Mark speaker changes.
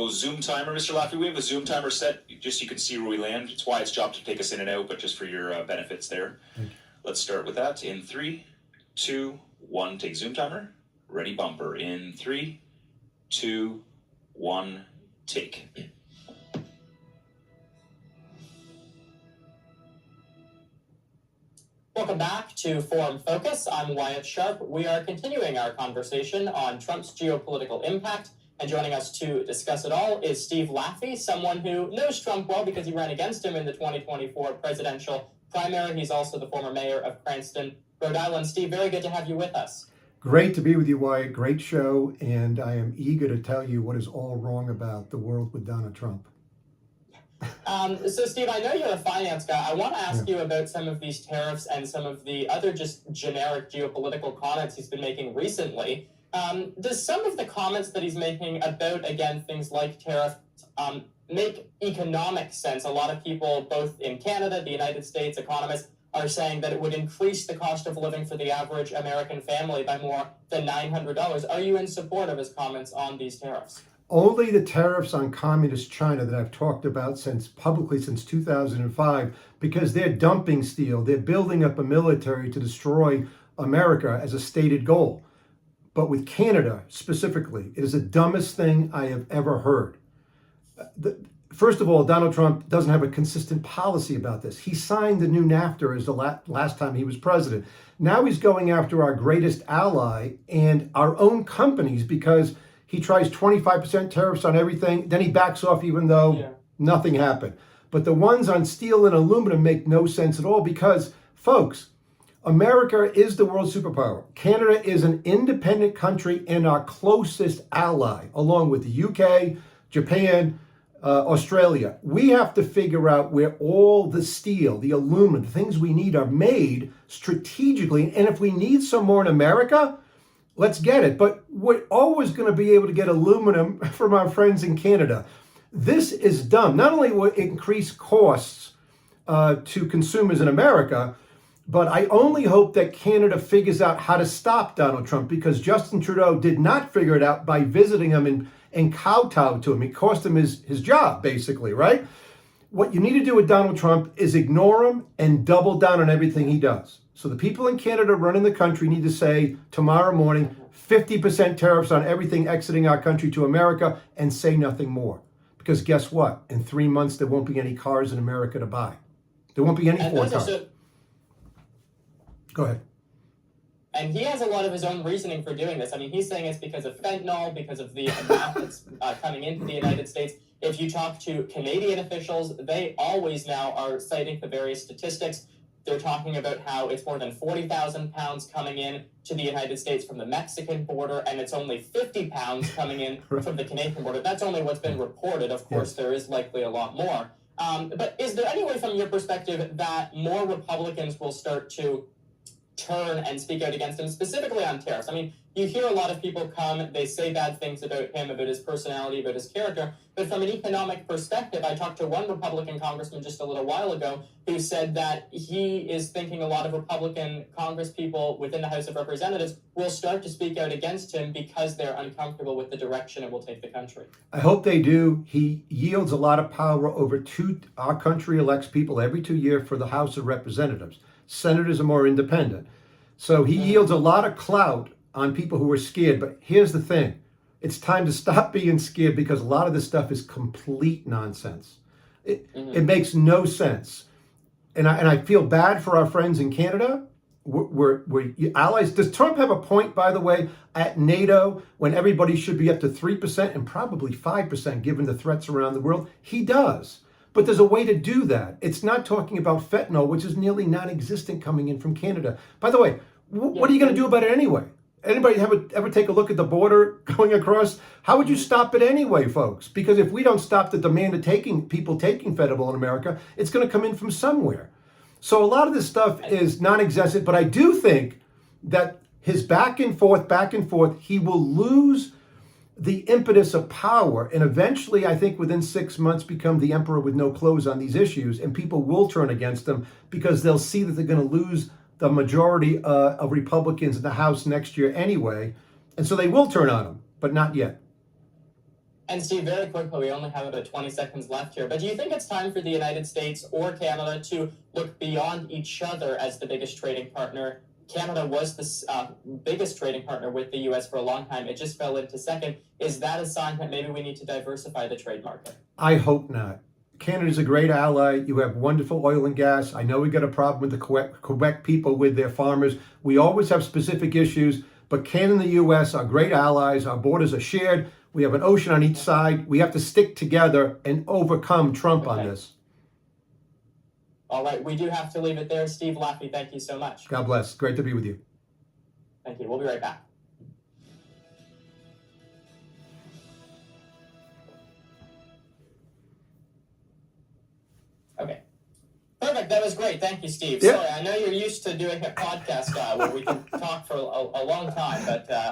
Speaker 1: go Zoom timer, Mr. Laffey. We have a Zoom timer set, just so you can see where we land. It's Wyatt's job to take us in and out, but just for your benefits there. Let's start with that in 3, 2, 1. Take Zoom timer. Ready, bumper. In 3, 2, 1. Take.
Speaker 2: Welcome back to Forum Focus. I'm Wyatt Sharpe. We are continuing our conversation on Trump's geopolitical impact, and joining us to discuss it all is Steve Laffey, someone who knows Trump well because he ran against him in the 2024 presidential primary. He's also the former mayor of Cranston, Rhode Island. Steve, very good to have you with us.
Speaker 3: Great to be with you, Wyatt. Great show, and I am eager to tell you what is all wrong about the world with Donald Trump.
Speaker 2: So, Steve, I know you're a finance guy. I want to ask you about some of these tariffs and some of the other just generic geopolitical comments he's been making recently. Does some of the comments that he's making about, again, things like tariffs make economic sense? A lot of people, both in Canada, the United States, economists, are saying that it would increase the cost of living for the average American family by more than $900. Are you in support of his comments on these tariffs?
Speaker 3: Only the tariffs on communist China that I've talked about publicly since 2005, because they're dumping steel. They're building up a military to destroy America as a stated goal. But with Canada specifically, it is the dumbest thing I have ever heard. First of all, Donald Trump doesn't have a consistent policy about this. He signed the new NAFTA as the last time he was president. Now he's going after our greatest ally and our own companies because he tries 25% tariffs on everything, then he backs off even though nothing happened. But the ones on steel and aluminum make no sense at all because, folks, America is the world superpower. Canada is an independent country and our closest ally, along with the UK, Japan, Australia. We have to figure out where all the steel, the aluminum, the things we need are made strategically. And if we need some more in America, let's get it. But we're always going to be able to get aluminum from our friends in Canada. This is dumb. Not only will it increase costs to consumers in America, but I only hope that Canada figures out how to stop Donald Trump, because Justin Trudeau did not figure it out by visiting him and kowtowed to him. It cost him his job, basically, right? What you need to do with Donald Trump is ignore him and double down on everything he does. So the people in Canada running the country need to say tomorrow morning, 50% tariffs on everything exiting our country to America, and say nothing more. Because guess what? In 3 months, there won't be any cars in America to buy. There won't be any Ford cars. Go ahead.
Speaker 2: And he has a lot of his own reasoning for doing this. I mean, he's saying it's because of fentanyl, because of the amount that's coming into the United States. If you talk to Canadian officials, they always now are citing the various statistics. They're talking about how it's more than 40,000 pounds coming in to the United States from the Mexican border, and it's only 50 pounds coming in from the Canadian border. That's only what's been reported. Of course, there is likely a lot more. But is there any way from your perspective that more Republicans will start to turn and speak out against him, specifically on tariffs? I mean, you hear a lot of people come, they say bad things about him, about his personality, about his character, but from an economic perspective, I talked to one Republican congressman just a little while ago who said that he is thinking a lot of Republican congresspeople within the House of Representatives will start to speak out against him because they're uncomfortable with the direction it will take the country.
Speaker 3: I hope they do. He yields a lot of power over our country elects people every 2 years for the House of Representatives. Senators are more independent. So he yields a lot of clout on people who are scared. But here's the thing. It's time to stop being scared, because a lot of this stuff is complete nonsense. It makes no sense. And I feel bad for our friends in Canada. We're allies. Does Trump have a point, by the way, at NATO, when everybody should be up to 3% and probably 5% given the threats around the world? He does. But there's a way to do that. It's not talking about fentanyl, which is nearly non-existent coming in from Canada. By the way, what are you going to do about it anyway? Anybody ever take a look at the border going across? How would you stop it anyway, folks? Because if we don't stop the demand of people taking fentanyl in America, it's going to come in from somewhere. So a lot of this stuff is non-existent, but I do think that his back and forth, he will lose the impetus of power, and eventually, I think within 6 months, become the emperor with no clothes on these issues, and people will turn against him because they'll see that they're going to lose the majority of Republicans in the House next year anyway, and so they will turn on him, but not yet.
Speaker 2: And Steve, very quickly, we only have about 20 seconds left here, but do you think it's time for the United States or Canada to look beyond each other as the biggest trading partner? Canada was the biggest trading partner with the U.S. for a long time. It just fell into second. Is that a sign that maybe we need to diversify the trade market?
Speaker 3: I hope not. Canada's a great ally. You have wonderful oil and gas. I know we got a problem with the Quebec people with their farmers. We always have specific issues, but Canada and the U.S. are great allies. Our borders are shared. We have an ocean on each side. We have to stick together and overcome Trump on this.
Speaker 2: All right, we do have to leave it there. Steve Laffey, thank you so much.
Speaker 3: God bless. Great to be with you.
Speaker 2: Thank you. We'll be right back. Okay. Perfect. That was great. Thank you, Steve.
Speaker 3: Yeah.
Speaker 2: Sorry, I know you're used to doing a podcast where we can talk for a long time, but